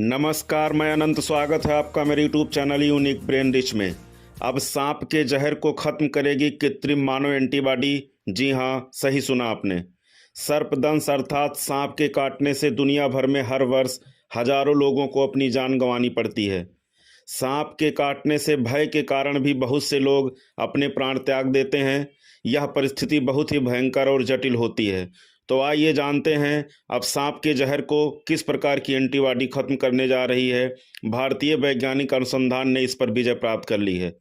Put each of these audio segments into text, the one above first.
नमस्कार, मैं अनंत। स्वागत है आपका मेरे YouTube channel unique brain rich में। अब सांप के जहर को खत्म करेगी कृत्रिम मानव एंटीबॉडी। जी हाँ, सही सुना आपने। सर्पदंश अर्थात सांप के काटने से दुनिया भर में हर वर्ष हजारों लोगों को अपनी जान गंवानी पड़ती है। सांप के काटने से भय के कारण भी बहुत से लोग अपने प्राण त्याग देते हैं। यह परिस्थिति बहुत ही भयंकर और जटिल होती है। तो आइए जानते हैं अब सांप के जहर को किस प्रकार की एंटीबॉडी खत्म करने जा रही है। भारतीय वैज्ञानिक अनुसंधान ने इस पर विजय प्राप्त कर ली है।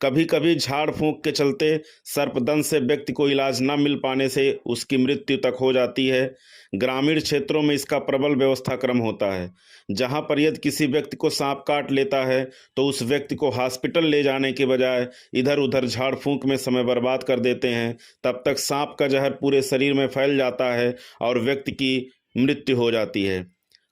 कभी कभी झाड़ फूंक के चलते सर्पदंश से व्यक्ति को इलाज न मिल पाने से उसकी मृत्यु तक हो जाती है। ग्रामीण क्षेत्रों में इसका प्रबल व्यवस्थाक्रम होता है, जहां पर यदि किसी व्यक्ति को सांप काट लेता है तो उस व्यक्ति को हॉस्पिटल ले जाने के बजाय इधर उधर झाड़ फूंक में समय बर्बाद कर देते हैं। तब तक सांप का जहर पूरे शरीर में फैल जाता है और व्यक्ति की मृत्यु हो जाती है।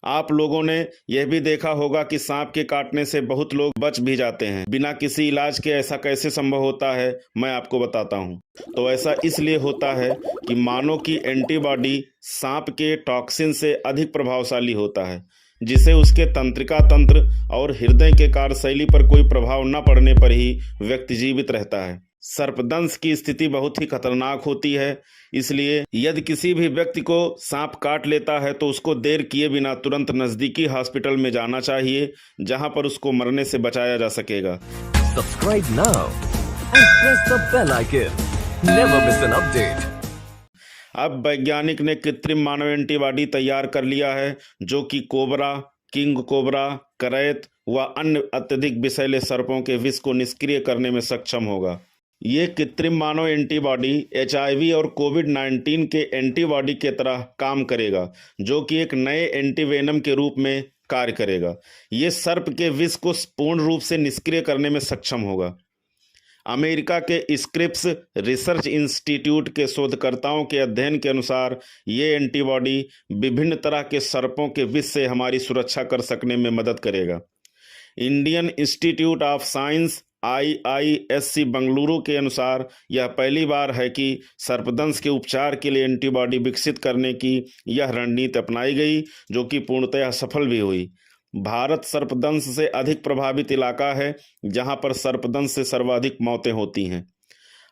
आप लोगों ने यह भी देखा होगा कि सांप के काटने से बहुत लोग बच भी जाते हैं बिना किसी इलाज के। ऐसा कैसे संभव होता है, मैं आपको बताता हूं। तो ऐसा इसलिए होता है कि मानव की एंटीबॉडी सांप के टॉक्सिन से अधिक प्रभावशाली होता है, जिसे उसके तंत्रिका तंत्र और हृदय के कार्यशैली पर कोई प्रभाव न पड़ने पर ही व्यक्ति जीवित रहता है। सर्पदंश की स्थिति बहुत ही खतरनाक होती है, इसलिए यदि किसी भी व्यक्ति को सांप काट लेता है तो उसको देर किए बिना तुरंत नजदीकी हॉस्पिटल में जाना चाहिए, जहां पर उसको मरने से बचाया जा सकेगा। Subscribe now and press the bell icon. Never miss an update. अब वैज्ञानिक ने कृत्रिम मानव एंटीबॉडी तैयार कर लिया है, जो कि कोबरा, किंग कोबरा, करैत व अन्य अत्यधिक विषैले सर्पों के विष को निष्क्रिय करने में सक्षम होगा। ये कृत्रिम मानव एंटीबॉडी HIV और कोविड-19 के एंटीबॉडी के तरह काम करेगा, जो कि एक नए एंटीवेनम के रूप में कार्य करेगा। ये सर्प के विष को पूर्ण रूप से निष्क्रिय करने में सक्षम होगा। अमेरिका के स्क्रिप्स रिसर्च इंस्टीट्यूट के शोधकर्ताओं के अध्ययन के अनुसार ये एंटीबॉडी विभिन्न तरह के सर्पों के विष से हमारी सुरक्षा कर सकने में मदद करेगा। Indian institute of science IISc Bengaluru के अनुसार यह पहली बार है कि सर्पदंश के उपचार के लिए एंटीबॉडी विकसित करने की यह रणनीति अपनाई गई, जो कि पूर्णतः सफल भी हुई। भारत सर्पदंश से अधिक प्रभावित इलाका है, जहां पर सर्पदंश से सर्वाधिक मौतें होती हैं।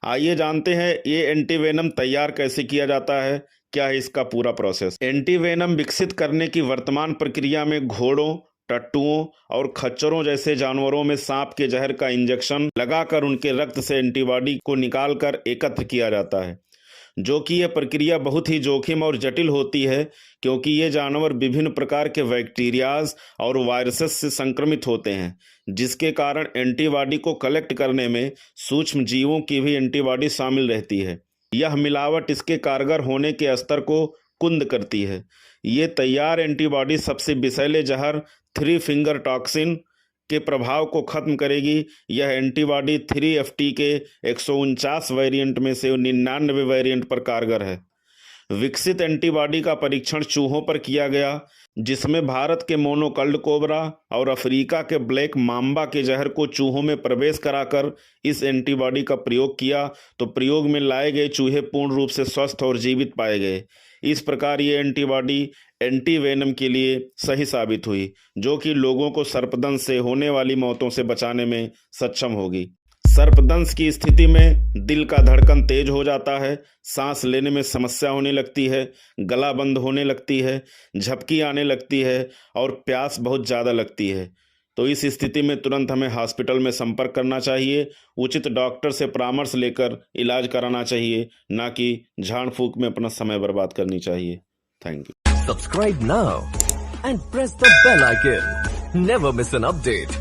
आइए जानते हैं ये एंटीवेनम तैयार कैसे किया जाता है, क्या है इसका पूरा प्रोसेस। एंटीवेनम विकसित करने की वर्तमान प्रक्रिया में घोड़ों, टट्टुओं और खच्चरों जैसे जानवरों में सांप के जहर का इंजेक्शन लगाकर उनके रक्त से एंटीबॉडी को निकालकर एकत्र किया जाता है, जो कि यह प्रक्रिया बहुत ही जोखिम और जटिल होती है, क्योंकि ये जानवर विभिन्न प्रकार के बैक्टीरियाज और वायरसेस से संक्रमित होते हैं, जिसके कारण एंटीबॉडी को कलेक्ट करने में सूक्ष्म जीवों की भी एंटीबॉडी शामिल रहती है। यह मिलावट इसके कारगर होने के स्तर को कुंद करती है। ये तैयार एंटीबॉडी सबसे विषैले जहर 3 फिंगर टॉक्सिन के प्रभाव को खत्म करेगी। यह एंटीबॉडी 3FT के 149 वेरिएंट में से 99 वेरिएंट पर कारगर है। विकसित एंटीबॉडी का परीक्षण चूहों पर किया गया, जिसमें भारत के मोनोकल्ड कोबरा और अफ्रीका के ब्लैक माम्बा के जहर को चूहों में प्रवेश कराकर इस एंटीबॉडी का प्रयोग किया, तो प्रयोग में लाए गए चूहे पूर्ण रूप से स्वस्थ और जीवित पाए गए। इस प्रकार ये एंटीबॉडी एंटीवेनम के लिए सही साबित हुई, जो कि लोगों को सर्पदंश से होने वाली मौतों से बचाने में सक्षम होगी। सर्पदंश की स्थिति में दिल का धड़कन तेज हो जाता है, सांस लेने में समस्या होने लगती है, गला बंद होने लगती है, झपकी आने लगती है और प्यास बहुत ज़्यादा लगती है। तो इस स्थिति में तुरंत हमें हॉस्पिटल में संपर्क करना चाहिए। उचित डॉक्टर से परामर्श लेकर इलाज कराना चाहिए, ना कि झाड़ फूंक में अपना समय बर्बाद करनी चाहिए। Thank you. Subscribe now and press the bell icon. Never miss an update.